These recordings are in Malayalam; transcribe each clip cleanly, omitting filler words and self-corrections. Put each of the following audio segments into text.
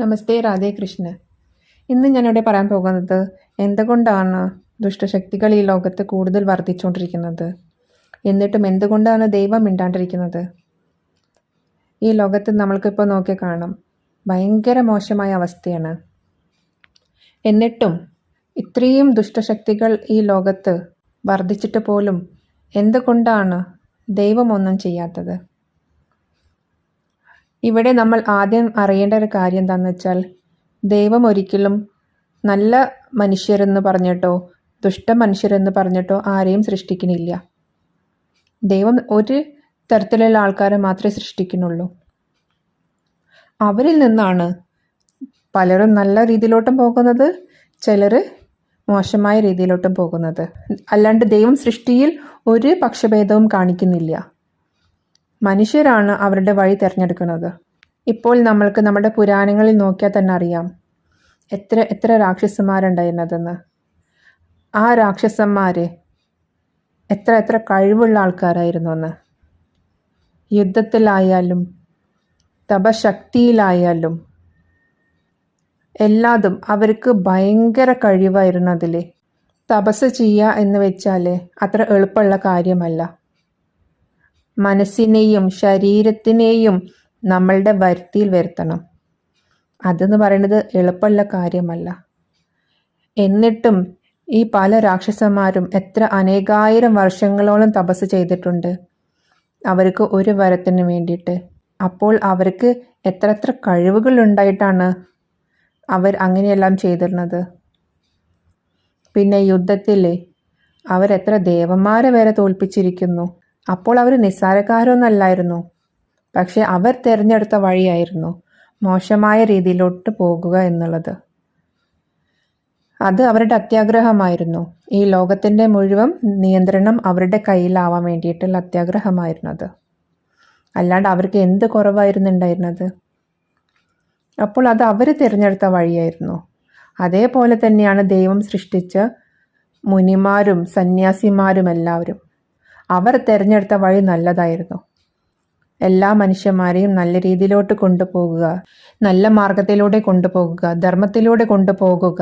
നമസ്തേ, രാധേ കൃഷ്ണ. ഇന്ന് ഞാനിവിടെ പറയാൻ പോകുന്നത് എന്തുകൊണ്ടാണ് ദുഷ്ടശക്തികൾ ഈ ലോകത്ത് കൂടുതൽ വർദ്ധിച്ചുകൊണ്ടിരിക്കുന്നത്, എന്നിട്ടും എന്തുകൊണ്ടാണ് ദൈവം മിണ്ടാണ്ടിരിക്കുന്നത്. ഈ ലോകത്ത് നമ്മൾക്കിപ്പോൾ നോക്കി കാണാം, ഭയങ്കര മോശമായ അവസ്ഥയാണ്. എന്നിട്ടും ഇത്രയും ദുഷ്ടശക്തികൾ ഈ ലോകത്ത് വർദ്ധിച്ചിട്ട് പോലും എന്തുകൊണ്ടാണ് ദൈവം ഒന്നും ചെയ്യാത്തത്? ഇവിടെ നമ്മൾ ആദ്യം അറിയേണ്ട ഒരു കാര്യം എന്താണെന്ന് വെച്ചാൽ, ദൈവം ഒരിക്കലും നല്ല മനുഷ്യരെന്ന് പറഞ്ഞിട്ടോ ദുഷ്ട മനുഷ്യരെന്ന് പറഞ്ഞിട്ടോ ആരെയും സൃഷ്ടിക്കുന്നില്ല. ദൈവം ഒരു തരത്തിലുള്ള ആൾക്കാരെ മാത്രമേ സൃഷ്ടിക്കുന്നുള്ളൂ. അവരിൽ നിന്നാണ് പലരും നല്ല രീതിയിലോട്ടും പോകുന്നത്, ചിലർ മോശമായ രീതിയിലോട്ടും പോകുന്നത്. അല്ലാണ്ട് ദൈവം സൃഷ്ടിയിൽ ഒരു പക്ഷഭേദവും കാണിക്കുന്നില്ല. മനുഷ്യരാണ് അവരുടെ വഴി തിരഞ്ഞെടുക്കുന്നത്. ഇപ്പോൾ നമ്മൾക്ക് നമ്മുടെ പുരാണങ്ങളിൽ നോക്കിയാൽ തന്നെ അറിയാം എത്ര രാക്ഷസന്മാരുണ്ടായിരുന്നതെന്ന്. ആ രാക്ഷസന്മാർ എത്ര കഴിവുള്ള ആൾക്കാരായിരുന്നു എന്ന്. യുദ്ധത്തിലായാലും തപശക്തിയിലായാലും എല്ലാതും അവർക്ക് ഭയങ്കര കഴിവായിരുന്നു. അതിൽ തപസ് ചെയ്യുക എന്ന് വെച്ചാൽ അത്ര എളുപ്പമുള്ള കാര്യമല്ല. മനസ്സിനെയും ശരീരത്തിനെയും നമ്മളുടെ വരുത്തിയിൽ വരുത്തണം. അതെന്ന് പറയുന്നത് എളുപ്പമുള്ള കാര്യമല്ല. എന്നിട്ടും ഈ പല രാക്ഷസന്മാരും എത്ര അനേകായിരം വർഷങ്ങളോളം തപസ് ചെയ്തിട്ടുണ്ട് അവർക്ക് ഒരു വരത്തിന് വേണ്ടിയിട്ട്. അപ്പോൾ അവർക്ക് എത്ര കഴിവുകൾ ഉണ്ടായിട്ടാണ് അവർ അങ്ങനെയെല്ലാം ചെയ്തിരുന്നത്. പിന്നെ യുദ്ധത്തിൽ അവരെത്ര ദേവന്മാരെ വരെ തോൽപ്പിച്ചിരിക്കുന്നു. അപ്പോൾ അവർ നിസ്സാരക്കാരൊന്നല്ലായിരുന്നു. പക്ഷെ അവർ തിരഞ്ഞെടുത്ത വഴിയായിരുന്നു മോശമായ രീതിയിലോട്ട് പോകുക എന്നുള്ളത്. അത് അവരുടെ അത്യാഗ്രഹമായിരുന്നു. ഈ ലോകത്തിൻ്റെ മുഴുവൻ നിയന്ത്രണം അവരുടെ കയ്യിലാവാൻ വേണ്ടിയിട്ടുള്ള അത്യാഗ്രഹമായിരുന്നു അത്. അല്ലാണ്ട് അവർക്ക് എന്ത് കുറവായിരുന്നു ഉണ്ടായിരുന്നത്? അപ്പോൾ അത് അവർ തിരഞ്ഞെടുത്ത വഴിയായിരുന്നു. അതേപോലെ തന്നെയാണ് ദൈവം സൃഷ്ടിച്ച മുനിമാരും സന്യാസിമാരും എല്ലാവരും. അവർ തിരഞ്ഞെടുത്ത വഴി നല്ലതായിരുന്നു. എല്ലാ മനുഷ്യന്മാരെയും നല്ല രീതിയിലോട്ട് കൊണ്ടുപോകുക, നല്ല മാർഗത്തിലൂടെ കൊണ്ടുപോകുക, ധർമ്മത്തിലൂടെ കൊണ്ടുപോകുക.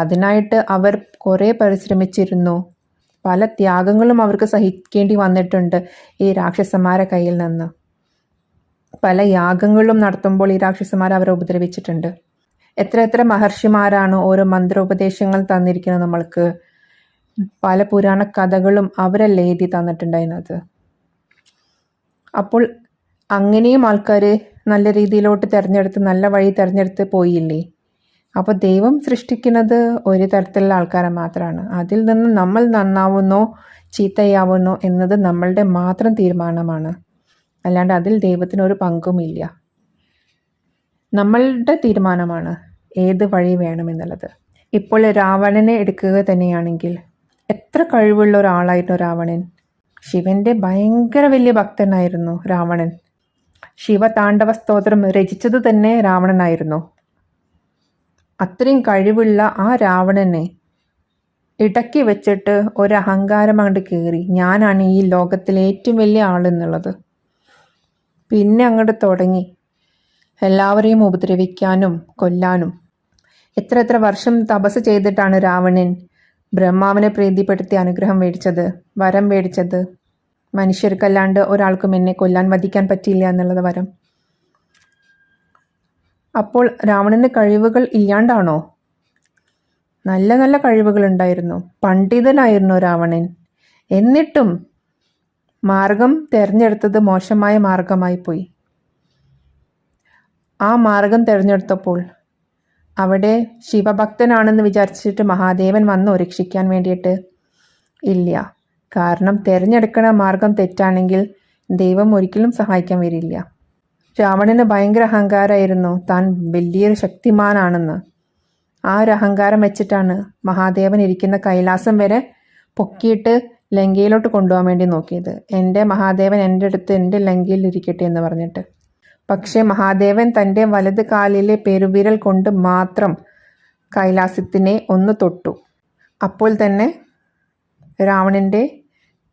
അതിനായിട്ട് അവർ കുറേ പരിശ്രമിച്ചിരുന്നു. പല ത്യാഗങ്ങളും അവർക്ക് സഹിക്കേണ്ടി വന്നിട്ടുണ്ട് ഈ രാക്ഷസന്മാരെ കയ്യിൽ നിന്ന്. പല യാഗങ്ങളും നടത്തുമ്പോൾ ഈ രാക്ഷസന്മാർ അവരെ ഉപദ്രവിച്ചിട്ടുണ്ട്. എത്ര മഹർഷിമാരാണ് ഓരോ മന്ത്രോപദേശങ്ങൾ തന്നിരിക്കുന്നത് നമ്മൾക്ക്. പല പുരാണ കഥകളും അവരല്ലേ എഴുതി തന്നിട്ടുണ്ടായിരുന്നത്. അപ്പോൾ അങ്ങനെയും ആൾക്കാർ നല്ല രീതിയിലോട്ട് തിരഞ്ഞെടുത്ത് നല്ല വഴി തിരഞ്ഞെടുത്ത് പോയില്ലേ. അപ്പോൾ ദൈവം സൃഷ്ടിക്കുന്നത് ഒരു തരത്തിലുള്ള ആൾക്കാരെ മാത്രമാണ്. അതിൽ നിന്ന് നമ്മൾ നന്നാവുന്നോ ചീത്തയാവുന്നോ എന്നത് നമ്മളുടെ മാത്രം തീരുമാനമാണ്. അല്ലാണ്ട് അതിൽ ദൈവത്തിന് ഒരു പങ്കുമില്ല. നമ്മളുടെ തീരുമാനമാണ് ഏത് വഴി വേണമെന്നുള്ളത്. ഇപ്പോൾ രാവണനെ എടുക്കുക തന്നെയാണെങ്കിൽ എത്ര കഴിവുള്ള ഒരാളായിരുന്നു രാവണൻ. ശിവന്റെ ഭയങ്കര വലിയ ഭക്തനായിരുന്നു രാവണൻ. ശിവതാണ്ഡവ സ്തോത്രം രചിച്ചത് തന്നെ രാവണനായിരുന്നു. അത്രയും കഴിവുള്ള ആ രാവണനെ ഇടയ്ക്ക് വെച്ചിട്ട് ഒരു അഹങ്കാരം അങ്ങോട്ട് കയറി, ഞാനാണ് ഈ ലോകത്തിലെ ഏറ്റവും വലിയ ആളെന്നുള്ളത്. പിന്നെ അങ്ങോട്ട് തുടങ്ങി എല്ലാവരെയും ഉപദ്രവിക്കാനും കൊല്ലാനും. എത്ര വർഷം തപസ് ചെയ്തിട്ടാണ് രാവണൻ ബ്രഹ്മാവിനെ പ്രീതിപ്പെടുത്തി അനുഗ്രഹം മേടിച്ചത്, വരം മേടിച്ചത്. മനുഷ്യർക്കല്ലാണ്ട് ഒരാൾക്കും എന്നെ കൊല്ലാൻ വധിക്കാൻ പറ്റില്ല എന്നുള്ളത് വരം. അപ്പോൾ രാവണന് കഴിവുകൾ ഇല്ലാണ്ടാണോ? നല്ല കഴിവുകൾ ഉണ്ടായിരുന്നു. പണ്ഡിതനായിരുന്നു രാവണൻ. എന്നിട്ടും മാർഗം തിരഞ്ഞെടുത്തത് മോശമായ മാർഗമായി പോയി. ആ മാർഗം തിരഞ്ഞെടുത്തപ്പോൾ അവിടെ ശിവഭക്തനാണെന്ന് വിചാരിച്ചിട്ട് മഹാദേവൻ വന്നോ രക്ഷിക്കാൻ വേണ്ടിയിട്ട്? ഇല്ല. കാരണം തിരഞ്ഞെടുക്കണ മാർഗം തെറ്റാണെങ്കിൽ ദൈവം ഒരിക്കലും സഹായിക്കാൻ വരില്ല. രാവണന് ഭയങ്കര അഹങ്കാരമായിരുന്നു, താൻ വലിയൊരു ശക്തിമാനാണെന്ന്. ആ ഒരു അഹങ്കാരം വെച്ചിട്ടാണ് മഹാദേവൻ ഇരിക്കുന്ന കൈലാസം വരെ പൊക്കിയിട്ട് ലങ്കയിലോട്ട് കൊണ്ടുപോകാൻ വേണ്ടി നോക്കിയത്. എൻ്റെ മഹാദേവൻ എൻ്റെ അടുത്ത് എൻ്റെ ലങ്കയിൽ ഇരിക്കട്ടെ എന്ന് പറഞ്ഞിട്ട്. പക്ഷേ മഹാദേവൻ തൻ്റെ വലത് കാലിലെ പെരുവിരൽ കൊണ്ട് മാത്രം കൈലാസത്തിനെ ഒന്ന് തൊട്ടു. അപ്പോൾ തന്നെ രാവണൻ്റെ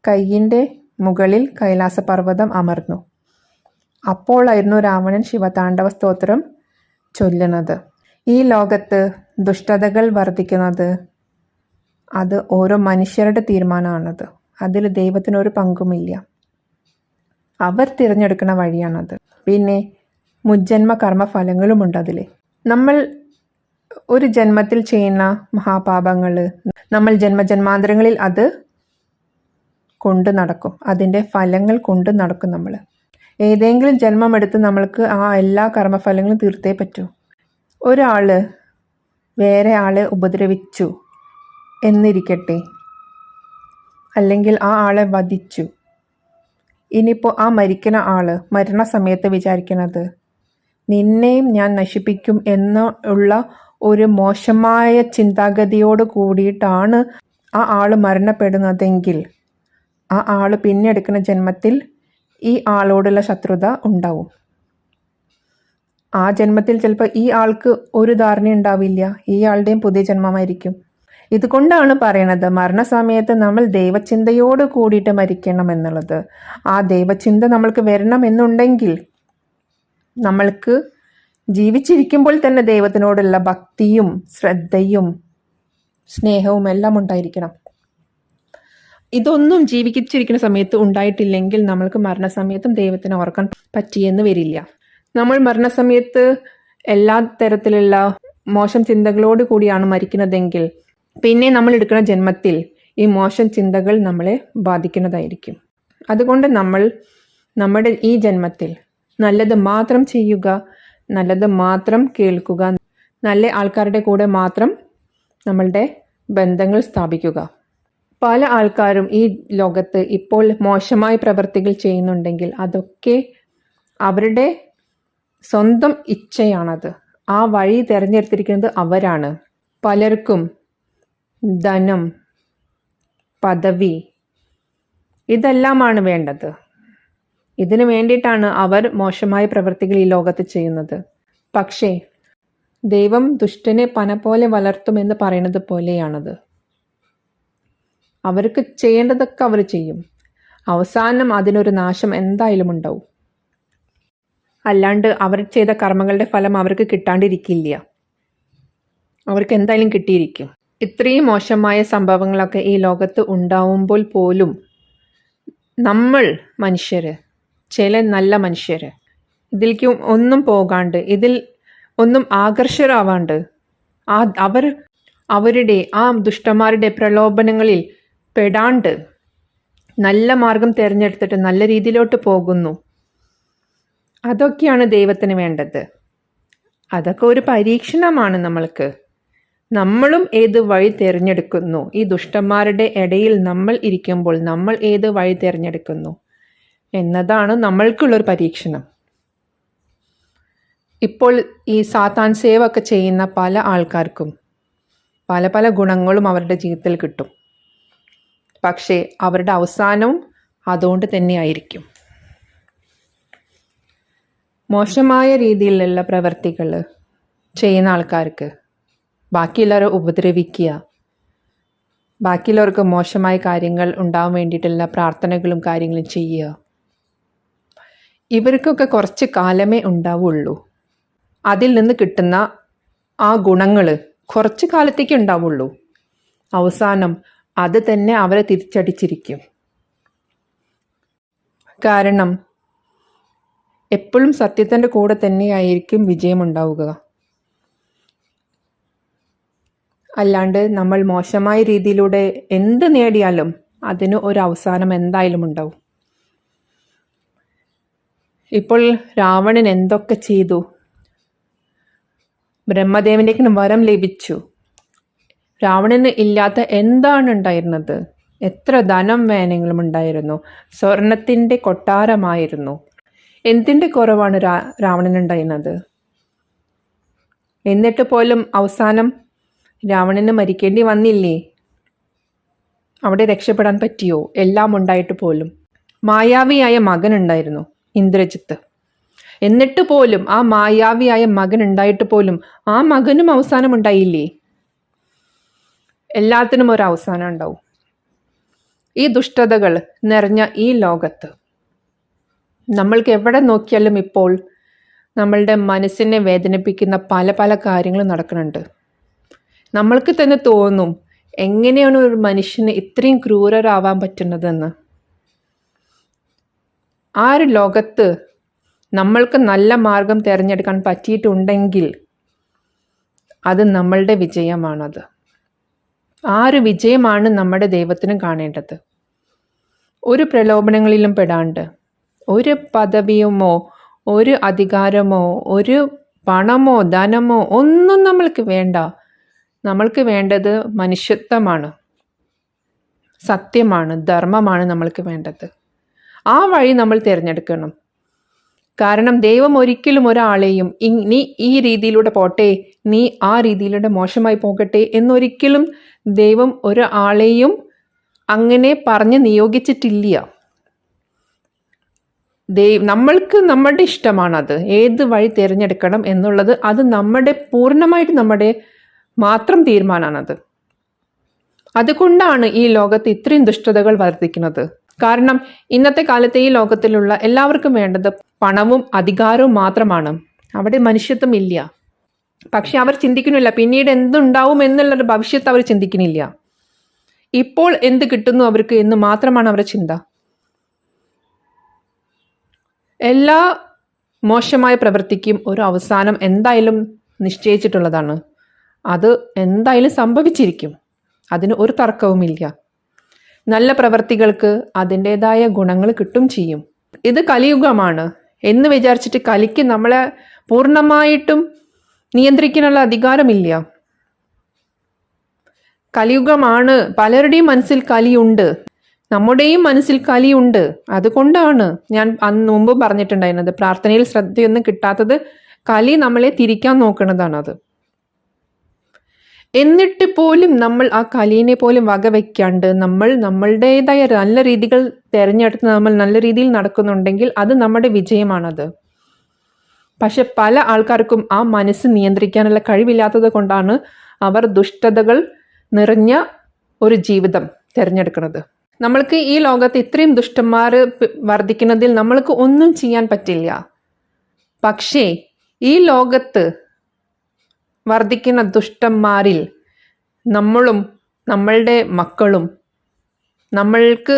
കയ്യിൻ്റെ മുകളിൽ കൈലാസപർവ്വതം അമർന്നു. അപ്പോഴായിരുന്നു രാവണൻ ശിവതാണ്ഡവ സ്തോത്രം ചൊല്ലുന്നത്. ഈ ലോകത്ത് ദുഷ്ടതകൾ വർദ്ധിക്കുന്നത് അത് ഓരോ മനുഷ്യരുടെ തീരുമാനമാണത്. അതിൽ ദൈവത്തിനൊരു പങ്കുമില്ല. അവർ തിരഞ്ഞെടുക്കുന്ന വഴിയാണത്. പിന്നെ മുജ്ജന്മ കർമ്മഫലങ്ങളുമുണ്ട് അതിൽ. നമ്മൾ ഒരു ജന്മത്തിൽ ചെയ്യുന്ന മഹാപാപങ്ങൾ നമ്മൾ ജന്മജന്മാന്തരങ്ങളിൽ അത് കൊണ്ട് നടക്കും. അതിൻ്റെ ഫലങ്ങൾ കൊണ്ട് നടക്കും. നമ്മൾ ഏതെങ്കിലും ജന്മമെടുത്ത് നമ്മൾക്ക് ആ എല്ലാ കർമ്മഫലങ്ങളും തീർത്തേ പറ്റൂ. ഒരാൾ വേറെ ആളെ ഉപദ്രവിച്ചു എന്നിരിക്കട്ടെ, അല്ലെങ്കിൽ ആ ആളെ വധിച്ചു. ഇനിയിപ്പോൾ ആ മരിക്കുന്ന ആൾ മരണസമയത്ത് വിചാരിക്കുന്നത് നിന്നെയും ഞാൻ നശിപ്പിക്കും എന്നുള്ള ഒരു മോശമായ ചിന്താഗതിയോട് കൂടിയിട്ടാണ് ആ ആൾ മരണപ്പെടുന്നതെങ്കിൽ ആ ആൾ പിന്നെ എടുക്കുന്ന ജന്മത്തിൽ ഈ ആളോടുള്ള ശത്രുത ഉണ്ടാവും. ആ ജന്മത്തിൽ ചിലപ്പോൾ ഈ ആൾക്ക് ഒരു ധാരണ ഉണ്ടാവില്ല, ഈ ആളുടെയും പുതിയ ജന്മമായിരിക്കും. ഇതുകൊണ്ടാണ് പറയണത് മരണസമയത്ത് നമ്മൾ ദൈവചിന്തയോട് കൂടിയിട്ട് മരിക്കണം എന്നുള്ളത്. ആ ദൈവചിന്ത നമ്മൾക്ക് വരണം എന്നുണ്ടെങ്കിൽ നമ്മൾക്ക് ജീവിച്ചിരിക്കുമ്പോൾ തന്നെ ദൈവത്തിനോടുള്ള ഭക്തിയും ശ്രദ്ധയും സ്നേഹവും എല്ലാം ഉണ്ടായിരിക്കണം. ഇതൊന്നും ജീവിച്ചിരിക്കുന്ന സമയത്ത് ഉണ്ടായിട്ടില്ലെങ്കിൽ നമ്മൾക്ക് മരണസമയത്തും ദൈവത്തിനെ ഓർക്കാൻ പറ്റിയെന്ന് വരില്ല. നമ്മൾ മരണസമയത്ത് എല്ലാ തരത്തിലുള്ള മോശം ചിന്തകളോട് കൂടിയാണ് മരിക്കുന്നതെങ്കിൽ പിന്നെ നമ്മൾ എടുക്കുന്ന ജന്മത്തിൽ ഈ മോശം ചിന്തകൾ നമ്മളെ ബാധിക്കുന്നതായിരിക്കും. അതുകൊണ്ട് നമ്മൾ നമ്മുടെ ഈ ജന്മത്തിൽ നല്ലത് മാത്രം ചെയ്യുക, നല്ലത് മാത്രം കേൾക്കുക, നല്ല ആൾക്കാരുടെ കൂടെ മാത്രം നമ്മളുടെ ബന്ധങ്ങൾ സ്ഥാപിക്കുക. പല ആൾക്കാരും ഈ ലോകത്ത് ഇപ്പോൾ മോശമായ പ്രവൃത്തികൾ ചെയ്യുന്നുണ്ടെങ്കിൽ അതൊക്കെ അവരുടെ സ്വന്തം ഇച്ഛയാണത്. ആ വഴി തിരഞ്ഞെടുത്തിരിക്കുന്നത് അവരാണ്. പലർക്കും ധനം, പദവി ഇതെല്ലാമാണ് വേണ്ടത്. ഇതിനു വേണ്ടിയിട്ടാണ് അവർ മോശമായ പ്രവൃത്തികൾ ഈ ലോകത്ത് ചെയ്യുന്നത്. പക്ഷേ ദൈവം ദുഷ്ടനെ പന പോലെ വളർത്തുമെന്ന് പറയുന്നത് പോലെയാണത്. അവർക്ക് ചെയ്യേണ്ടതൊക്കെ അവർ ചെയ്യും. അവസാനം അതിനൊരു നാശം എന്തായാലും ഉണ്ടാവും. അല്ലാണ്ട് അവർ ചെയ്ത കർമ്മങ്ങളുടെ ഫലം അവർക്ക് കിട്ടാണ്ടിരിക്കില്ല. അവർക്ക് എന്തായാലും കിട്ടിയിരിക്കും. ഇത്രയും മോശമായ സംഭവങ്ങളൊക്കെ ഈ ലോകത്ത് ഉണ്ടാവുമ്പോൾ പോലും നമ്മൾ മനുഷ്യർ, ചില നല്ല മനുഷ്യർ ഇതിലേക്ക് ഒന്നും പോകാണ്ട്, ഇതിൽ ഒന്നും ആകർഷകരാവാണ്ട് അവരുടെ ആ ദുഷ്ടന്മാരുടെ പ്രലോഭനങ്ങളിൽ പെടാണ്ട് നല്ല മാർഗം തിരഞ്ഞെടുത്തിട്ട് നല്ല രീതിയിലോട്ട് പോകുന്നു. അതൊക്കെയാണ് ദൈവത്തിന് വേണ്ടത്. അതൊക്കെ ഒരു പരീക്ഷണമാണ് നമ്മൾക്ക്. നമ്മളും ഏത് വഴി തിരഞ്ഞെടുക്കുന്നു, ഈ ദുഷ്ടന്മാരുടെ ഇടയിൽ നമ്മൾ ഇരിക്കുമ്പോൾ നമ്മൾ ഏത് വഴി തിരഞ്ഞെടുക്കുന്നു എന്നതാണ് നമ്മൾക്കുള്ളൊരു പരീക്ഷണം. ഇപ്പോൾ ഈ സാത്താൻ സേവ ഒക്കെ ചെയ്യുന്ന പല ആൾക്കാർക്കും പല പല ഗുണങ്ങളും അവരുടെ ജീവിതത്തിൽ കിട്ടും. പക്ഷേ അവരുടെ അവസാനവും അതുകൊണ്ട് തന്നെയായിരിക്കും. മോശമായ രീതിയിലുള്ള പ്രവൃത്തികൾ ചെയ്യുന്ന ആൾക്കാർക്ക് ബാക്കിയുള്ളവരെ ഉപദ്രവിക്കുക, ബാക്കിയുള്ളവർക്ക് മോശമായ കാര്യങ്ങൾ ഉണ്ടാവാൻ വേണ്ടിയിട്ടുള്ള പ്രാർത്ഥനകളും കാര്യങ്ങളും ചെയ്യുക, ഇവർക്കൊക്കെ കുറച്ച് കാലമേ ഉണ്ടാവുള്ളൂ. അതിൽ നിന്ന് കിട്ടുന്ന ആ ഗുണങ്ങൾ കുറച്ച് കാലത്തേക്ക് ഉണ്ടാവുള്ളൂ. അവസാനം അത് തന്നെ അവരെ തിരിച്ചടിച്ചിരിക്കും. കാരണം എപ്പോഴും സത്യത്തിൻ്റെ കൂടെ തന്നെയായിരിക്കും വിജയമുണ്ടാവുക. അല്ലാണ്ട് നമ്മൾ മോശമായ രീതിയിലൂടെ എന്ത് നേടിയാലും അതിന് ഒരു അവസാനം എന്തായാലും ഉണ്ടാവും. ഇപ്പോൾ രാവണൻ എന്തൊക്കെ ചെയ്തു? ബ്രഹ്മദേവൻ്റെ വരം ലഭിച്ചു. രാവണന് ഇല്ലാത്ത എന്താണ് ഉണ്ടായിരുന്നത്? എത്ര ധനം വേണമെങ്കിലും ഉണ്ടായിരുന്നു. സ്വർണത്തിൻ്റെ കൊട്ടാരമായിരുന്നു. എന്തിൻ്റെ കുറവാണ് രാവണനുണ്ടായിരുന്നത്? എന്നിട്ട് പോലും അവസാനം രാവണന് മരിക്കേണ്ടി വന്നില്ലേ? അവിടെ രക്ഷപ്പെടാൻ പറ്റിയോ? എല്ലാം ഉണ്ടായിട്ട് പോലും. മായാവിയായ മകനുണ്ടായിരുന്നു, ഇന്ദ്രജിത്ത്. എന്നിട്ട് പോലും ആ മായാവിയായ മകൻ ഉണ്ടായിട്ട് പോലും ആ മകനും അവസാനം ഉണ്ടായില്ലേ? എല്ലാത്തിനും ഒരു അവസാനം ഉണ്ടാവും. ഈ ദുഷ്ടതകൾ നിറഞ്ഞ ഈ ലോകത്ത് നമ്മൾക്ക് എവിടെ നോക്കിയാലും ഇപ്പോൾ നമ്മളുടെ മനസ്സിനെ വേദനിപ്പിക്കുന്ന പല പല കാര്യങ്ങൾ നടക്കുന്നുണ്ട്. നമ്മൾക്ക് തന്നെ തോന്നും എങ്ങനെയാണ് ഒരു മനുഷ്യന് ഇത്രയും ക്രൂരരാവാൻ പറ്റുന്നതെന്ന്. ആ ഒരു ലോകത്ത് നമ്മൾക്ക് നല്ല മാർഗം തിരഞ്ഞെടുക്കാൻ പറ്റിയിട്ടുണ്ടെങ്കിൽ അത് നമ്മളുടെ വിജയമാണത്. ആ ഒരു വിജയമാണ് നമ്മുടെ ദൈവത്തിനും കാണേണ്ടത്. ഒരു പ്രലോഭനങ്ങളിലും പെടാണ്ട്, ഒരു പദവിയുമോ ഒരു അധികാരമോ ഒരു പണമോ ധനമോ ഒന്നും നമ്മൾക്ക് വേണ്ട. നമ്മൾക്ക് വേണ്ടത് മനുഷ്യത്വമാണ്, സത്യമാണ്, ധർമ്മമാണ് നമ്മൾക്ക് വേണ്ടത്. ആ വഴി നമ്മൾ തിരഞ്ഞെടുക്കണം. കാരണം ദൈവം ഒരിക്കലും ഒരാളെയും നീ ഈ രീതിയിലൂടെ പോട്ടെ, നീ ആ രീതിയിലൂടെ മോശമായി പോകട്ടെ എന്നൊരിക്കലും ദൈവം ഒരാളെയും അങ്ങനെ പറഞ്ഞ് നിയോഗിച്ചിട്ടില്ല. നമ്മൾക്ക് നമ്മുടെ ഇഷ്ടമാണത്, ഏത് വഴി തിരഞ്ഞെടുക്കണം എന്നുള്ളത്. അത് പൂർണ്ണമായിട്ട് നമ്മുടെ മാത്രം തീരുമാനമാണത്. അതുകൊണ്ടാണ് ഈ ലോകത്ത് ഇത്രയും ദുഷ്ടതകൾ വർദ്ധിക്കുന്നത്. കാരണം ഇന്നത്തെ കാലത്തെ ഈ ലോകത്തിലുള്ള എല്ലാവർക്കും വേണ്ടത് പണവും അധികാരവും മാത്രമാണ്. അവിടെ മനുഷ്യത്വം ഇല്ല. പക്ഷെ അവർ ചിന്തിക്കുന്നില്ല പിന്നീട് എന്തുണ്ടാവും എന്നുള്ളൊരു ഭവിഷ്യത്ത് അവർ ചിന്തിക്കുന്നില്ല. ഇപ്പോൾ എന്ത് കിട്ടുന്നു അവർക്ക് എന്ന് മാത്രമാണ് അവരുടെ ചിന്ത. എല്ലാ മോശമായ പ്രവൃത്തിക്കും ഒരു അവസാനം എന്തായാലും നിശ്ചയിച്ചിട്ടുള്ളതാണ്. അത് എന്തായാലും സംഭവിച്ചിരിക്കും, അതിന് ഒരു തർക്കവുമില്ല. നല്ല പ്രവൃത്തികൾക്ക് അതിൻ്റെതായ ഗുണങ്ങൾ കിട്ടും ചെയ്യും. ഇത് കലിയുഗമാണ് എന്ന് വിചാരിച്ചിട്ട് കലിക്ക് നമ്മളെ പൂർണ്ണമായിട്ടും നിയന്ത്രിക്കാനുള്ള അധികാരമില്ല. കലിയുഗമാണ്. പലരുടെയും മനസ്സിൽ കലിയുണ്ട്, നമ്മുടെയും മനസ്സിൽ കലിയുണ്ട്. അതുകൊണ്ടാണ് ഞാൻ മുമ്പ് പറഞ്ഞിട്ടുണ്ടായിരുന്നത്, പ്രാർത്ഥനയിൽ ശ്രദ്ധയൊന്നും കിട്ടാത്തത് കലി നമ്മളെ തിരിക്കാൻ നോക്കുന്നതാണത്. എന്നിട്ട് പോലും നമ്മൾ ആ കലീനെ പോലും വകവയ്ക്കാണ്ട് നമ്മളുടേതായ നല്ല രീതികൾ തിരഞ്ഞെടുത്ത് നമ്മൾ നല്ല രീതിയിൽ നടക്കുന്നുണ്ടെങ്കിൽ അത് നമ്മുടെ വിജയമാണത്. പക്ഷെ പല ആൾക്കാർക്കും ആ മനസ്സ് നിയന്ത്രിക്കാനുള്ള കഴിവില്ലാത്തത് കൊണ്ടാണ് അവർ ദുഷ്ടതകൾ നിറഞ്ഞ ഒരു ജീവിതം തിരഞ്ഞെടുക്കുന്നത്. നമ്മൾക്ക് ഈ ലോകത്ത് ഇത്രയും ദുഷ്ടന്മാർ വർദ്ധിക്കുന്നതിൽ നമ്മൾക്ക് ഒന്നും ചെയ്യാൻ പറ്റില്ല. പക്ഷേ ഈ ലോകത്ത് വർദ്ധിക്കുന്ന ദുഷ്ടന്മാരിൽ നമ്മളും നമ്മളുടെ മക്കളും നമ്മൾക്ക്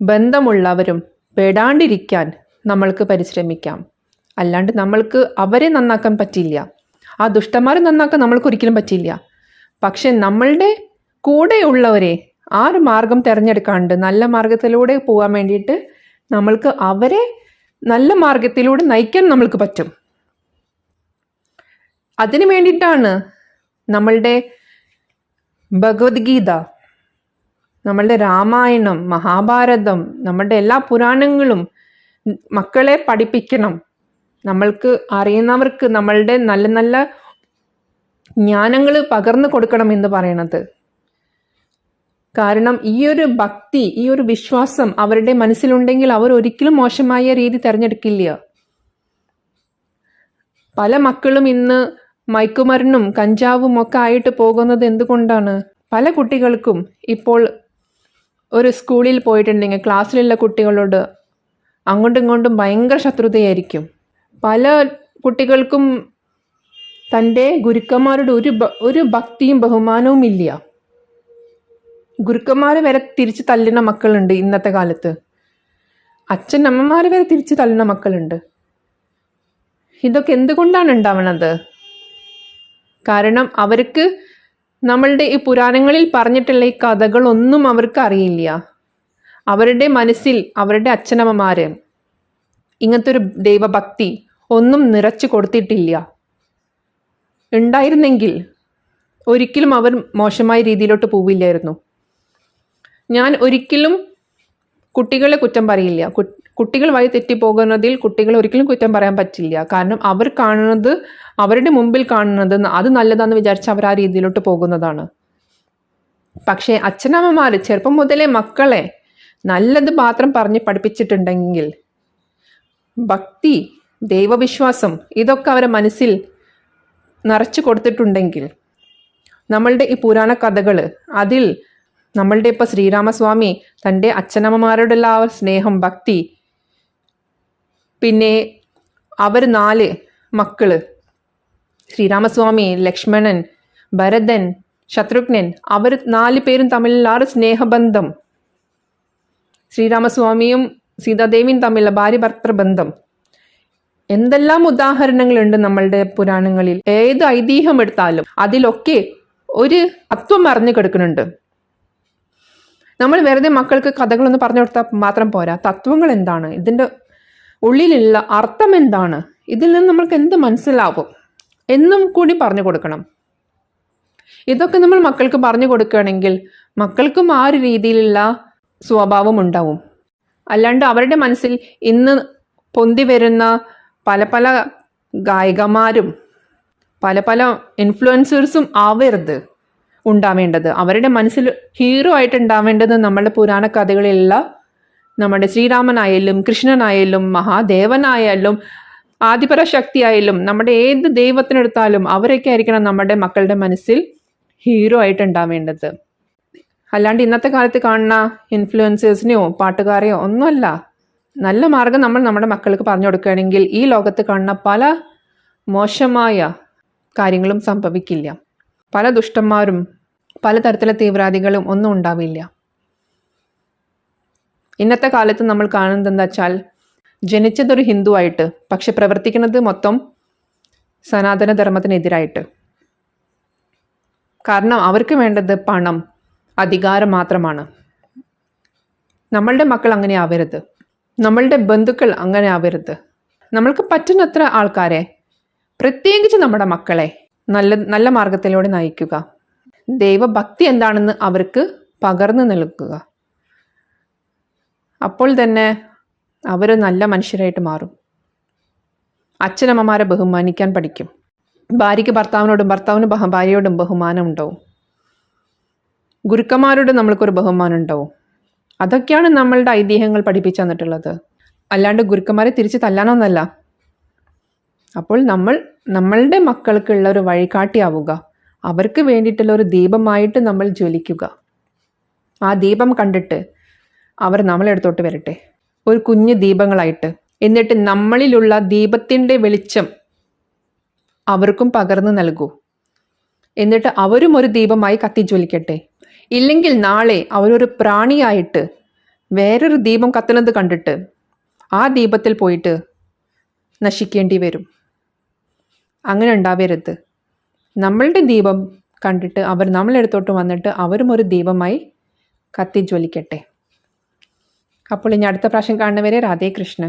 ബന്ധമുള്ളവരും പെടാണ്ടിരിക്കാൻ നമ്മൾക്ക് പരിശ്രമിക്കാം. അല്ലാണ്ട് നമ്മൾക്ക് അവരെ നന്നാക്കാൻ പറ്റില്ല, ആ ദുഷ്ടന്മാരെ നന്നാക്കാൻ നമ്മൾക്ക് ഒരിക്കലും പറ്റില്ല. പക്ഷെ നമ്മളുടെ കൂടെയുള്ളവരെ ആ ഒരു മാർഗം തിരഞ്ഞെടുക്കാണ്ട് നല്ല മാർഗത്തിലൂടെ പോകാൻ വേണ്ടിയിട്ട് നമ്മൾക്ക് അവരെ നല്ല മാർഗത്തിലൂടെ നയിക്കാൻ നമ്മൾക്ക് പറ്റും. അതിനു വേണ്ടിയിട്ടാണ് നമ്മളുടെ ഭഗവത്ഗീത, നമ്മളുടെ രാമായണം, മഹാഭാരതം, നമ്മളുടെ എല്ലാ പുരാണങ്ങളും മക്കളെ പഠിപ്പിക്കണം. നമ്മൾക്ക് അറിയുന്നവർക്ക് നമ്മളുടെ നല്ല നല്ല ജ്ഞാനങ്ങൾ പകർന്നു കൊടുക്കണം എന്ന് പറയണത്. കാരണം ഈ ഒരു ഭക്തി, ഈ ഒരു വിശ്വാസം അവരുടെ മനസ്സിലുണ്ടെങ്കിൽ അവർ ഒരിക്കലും മോശമായ രീതി തിരഞ്ഞെടുക്കില്ല. പല മക്കളും ഇന്ന് മയക്കുമരുന്നും കഞ്ചാവും ഒക്കെ ആയിട്ട് പോകുന്നത് എന്തുകൊണ്ടാണ്? പല കുട്ടികൾക്കും ഇപ്പോൾ ഒരു സ്കൂളിൽ പോയിട്ടുണ്ടെങ്കിൽ ക്ലാസ്സിലുള്ള കുട്ടികളോട് അങ്ങോട്ടും ഇങ്ങോട്ടും ഭയങ്കര ശത്രുതയായിരിക്കും. പല കുട്ടികൾക്കും തൻ്റെ ഗുരുക്കന്മാരുടെ ഒരു ഭക്തിയും ബഹുമാനവും ഇല്ല. ഗുരുക്കന്മാരെ വരെ തിരിച്ച് തല്ലുന്ന മക്കളുണ്ട് ഇന്നത്തെ കാലത്ത്. അച്ഛനമ്മമാരെ വരെ തിരിച്ച് തല്ലുന്ന മക്കളുണ്ട്. ഇതൊക്കെ എന്തുകൊണ്ടാണ് ഉണ്ടാവുന്നത്? കാരണം അവർക്ക് നമ്മളുടെ ഈ പുരാണങ്ങളിൽ പറഞ്ഞിട്ടുള്ള ഈ കഥകളൊന്നും അവർക്ക് അറിയില്ല. അവരുടെ മനസ്സിൽ അവരുടെ അച്ഛനമ്മമാര് ഇങ്ങനത്തെ ഒരു ദൈവഭക്തി ഒന്നും നിറച്ചു കൊടുത്തിട്ടില്ല. ഉണ്ടായിരുന്നെങ്കിൽ ഒരിക്കലും അവർ മോശമായ രീതിയിലോട്ട് പോവില്ലായിരുന്നു. ഞാൻ ഒരിക്കലും കുട്ടികളെ കുറ്റം പറയില്ല. കുട്ടികൾ വഴി തെറ്റിപ്പോകുന്നതിൽ കുട്ടികളെ ഒരിക്കലും കുറ്റം പറയാൻ പറ്റില്ല. കാരണം അവർ കാണുന്നത്, അവരുടെ മുമ്പിൽ കാണുന്നത് അത് നല്ലതാണെന്ന് വിചാരിച്ച് അവർ ആ രീതിയിലോട്ട് പോകുന്നതാണ്. പക്ഷേ അച്ഛനമ്മമാർ ചെറുപ്പം മുതലേ മക്കളെ നല്ലത് മാത്രം പറഞ്ഞ് പഠിപ്പിച്ചിട്ടുണ്ടെങ്കിൽ, ഭക്തി, ദൈവവിശ്വാസം ഇതൊക്കെ അവരെ മനസ്സിൽ നിറച്ചു കൊടുത്തിട്ടുണ്ടെങ്കിൽ, നമ്മളുടെ ഈ പുരാണ കഥകൾ അതിൽ നമ്മളുടെ ഇപ്പോൾ ശ്രീരാമസ്വാമി തൻ്റെ അച്ഛനമ്മമാരോടുള്ള ആ സ്നേഹം, ഭക്തി, പിന്നെ അവർ 4 മക്കള് ശ്രീരാമസ്വാമി, ലക്ഷ്മണൻ, ഭരതൻ, ശത്രുഘ്നൻ, അവർ 4 പേരും തമ്മിലുള്ള ആ ഒരു സ്നേഹബന്ധം, ശ്രീരാമസ്വാമിയും സീതാദേവിയും തമ്മിലുള്ള ഭാര്യ ഭർത്തൃ ബന്ധം, എന്തെല്ലാം ഉദാഹരണങ്ങളുണ്ട് നമ്മളുടെ പുരാണങ്ങളിൽ. ഏത് ഐതിഹ്യം എടുത്താലും അതിലൊക്കെ ഒരു തത്വം അറിഞ്ഞു കിടക്കുന്നുണ്ട്. നമ്മൾ വെറുതെ മക്കൾക്ക് കഥകളൊന്ന് പറഞ്ഞു കൊടുത്താൽ മാത്രം പോരാ. തത്വങ്ങൾ എന്താണ്, ഇതിൻ്റെ ഉള്ളിലുള്ള അർത്ഥം എന്താണ്, ഇതിൽ നിന്ന് നമ്മൾക്ക് എന്ത് മനസ്സിലാവും എന്നും കൂടി പറഞ്ഞു കൊടുക്കണം. ഇതൊക്കെ നമ്മൾ മക്കൾക്ക് പറഞ്ഞു കൊടുക്കുകയാണെങ്കിൽ മക്കൾക്കും ആ ഒരു രീതിയിലുള്ള സ്വഭാവം ഉണ്ടാവും. അല്ലാണ്ട് അവരുടെ മനസ്സിൽ ഇന്ന് പൊന്തി വരുന്ന പല പല ഗായികമാരും പല പല ഇൻഫ്ലുവൻസേഴ്സും ആവരുത് ഉണ്ടാവേണ്ടത്. അവരുടെ മനസ്സിൽ ഹീറോ ആയിട്ട് ഉണ്ടാവേണ്ടത് നമ്മുടെ പുരാണ കഥകളിലുള്ള നമ്മുടെ ശ്രീരാമനായാലും കൃഷ്ണനായാലും മഹാദേവനായാലും ആദിപരാശക്തിയായാലും നമ്മുടെ ഏത് ദൈവത്തിനെടുത്താലും അവരൊക്കെ ആയിരിക്കണം നമ്മുടെ മക്കളുടെ മനസ്സിൽ ഹീറോ ആയിട്ട് ഉണ്ടാവേണ്ടത്. അല്ലാണ്ട് ഇന്നത്തെ കാലത്ത് കാണുന്ന ഇൻഫ്ലുവൻസേഴ്സിനെയോ പാട്ടുകാരെയോ ഒന്നുമല്ല. നല്ല മാർഗം നമ്മൾ നമ്മുടെ മക്കൾക്ക് പറഞ്ഞു കൊടുക്കുകയാണെങ്കിൽ ഈ ലോകത്ത് കാണുന്ന പല മോശമായ കാര്യങ്ങളും സംഭവിക്കില്ല. പല ദുഷ്ടന്മാരും പലതരത്തിലെ തീവ്രവാദികളും ഒന്നും ഉണ്ടാവില്ല. ഇന്നത്തെ കാലത്ത് നമ്മൾ കാണുന്നത് എന്താ വെച്ചാൽ, ജനിച്ചതൊരു ഹിന്ദു ആയിട്ട് പക്ഷെ പ്രവർത്തിക്കുന്നത് മൊത്തം സനാതന ധർമ്മത്തിനെതിരായിട്ട്. കാരണം അവർക്ക് വേണ്ടത് പണം, അധികാരം മാത്രമാണ്. നമ്മളുടെ മക്കൾ അങ്ങനെ ആവരുത്, നമ്മളുടെ ബന്ധുക്കൾ അങ്ങനെ ആവരുത്. നമ്മൾക്ക് പറ്റുന്നത്ര ആൾക്കാരെ, പ്രത്യേകിച്ച് നമ്മുടെ മക്കളെ നല്ല മാർഗത്തിലൂടെ നയിക്കുക. ദൈവഭക്തി എന്താണെന്ന് അവർക്ക് പകർന്നു നൽകുക. അപ്പോൾ തന്നെ അവർ നല്ല മനുഷ്യരായിട്ട് മാറും. അച്ഛനമ്മമാരെ ബഹുമാനിക്കാൻ പഠിക്കും. ഭാര്യയ്ക്ക് ഭർത്താവിനോടും ഭർത്താവിന് ഭാര്യയോടും ബഹുമാനം ഉണ്ടാവും. ഗുരുക്കന്മാരോട് നമ്മൾക്കൊരു ബഹുമാനം ഉണ്ടാവും. അതൊക്കെയാണ് നമ്മളുടെ ഐതിഹ്യങ്ങൾ പഠിപ്പിച്ചു തന്നിട്ടുള്ളത്. അല്ലാണ്ട് ഗുരുക്കന്മാരെ തിരിച്ച് തല്ലാനൊന്നല്ല. അപ്പോൾ നമ്മളുടെ മക്കൾക്കുള്ള ഒരു വഴികാട്ടിയാവുക. അവർക്ക് വേണ്ടിയിട്ടുള്ള ഒരു ദീപമായിട്ട് നമ്മൾ ജ്വലിക്കുക. ആ ദീപം കണ്ടിട്ട് അവർ നമ്മളെടുത്തോട്ട് വരട്ടെ, ഒരു കുഞ്ഞു ദീപങ്ങളായിട്ട്. എന്നിട്ട് നമ്മളിലുള്ള ദീപത്തിൻ്റെ വെളിച്ചം അവർക്കും പകർന്നു നൽകൂ. എന്നിട്ട് അവരും ഒരു ദീപമായി കത്തിജ്വലിക്കട്ടെ. ഇല്ലെങ്കിൽ നാളെ അവരൊരു പ്രാണിയായിട്ട് വേറൊരു ദീപം കത്തുന്നത് കണ്ടിട്ട് ആ ദീപത്തിൽ പോയിട്ട് നശിക്കേണ്ടി വരും. അങ്ങനെ ഉണ്ടാവരുത്. നമ്മളുടെ ദീപം കണ്ടിട്ട് അവർ നമ്മളെടുത്തോട്ട് വന്നിട്ട് അവരും ഒരു ദീപമായി കത്തിജ്വലിക്കട്ടെ. അപ്പോൾ ഇനി അടുത്ത പ്രാവശ്യം കാണുന്നവരെ രാധേ കൃഷ്ണ.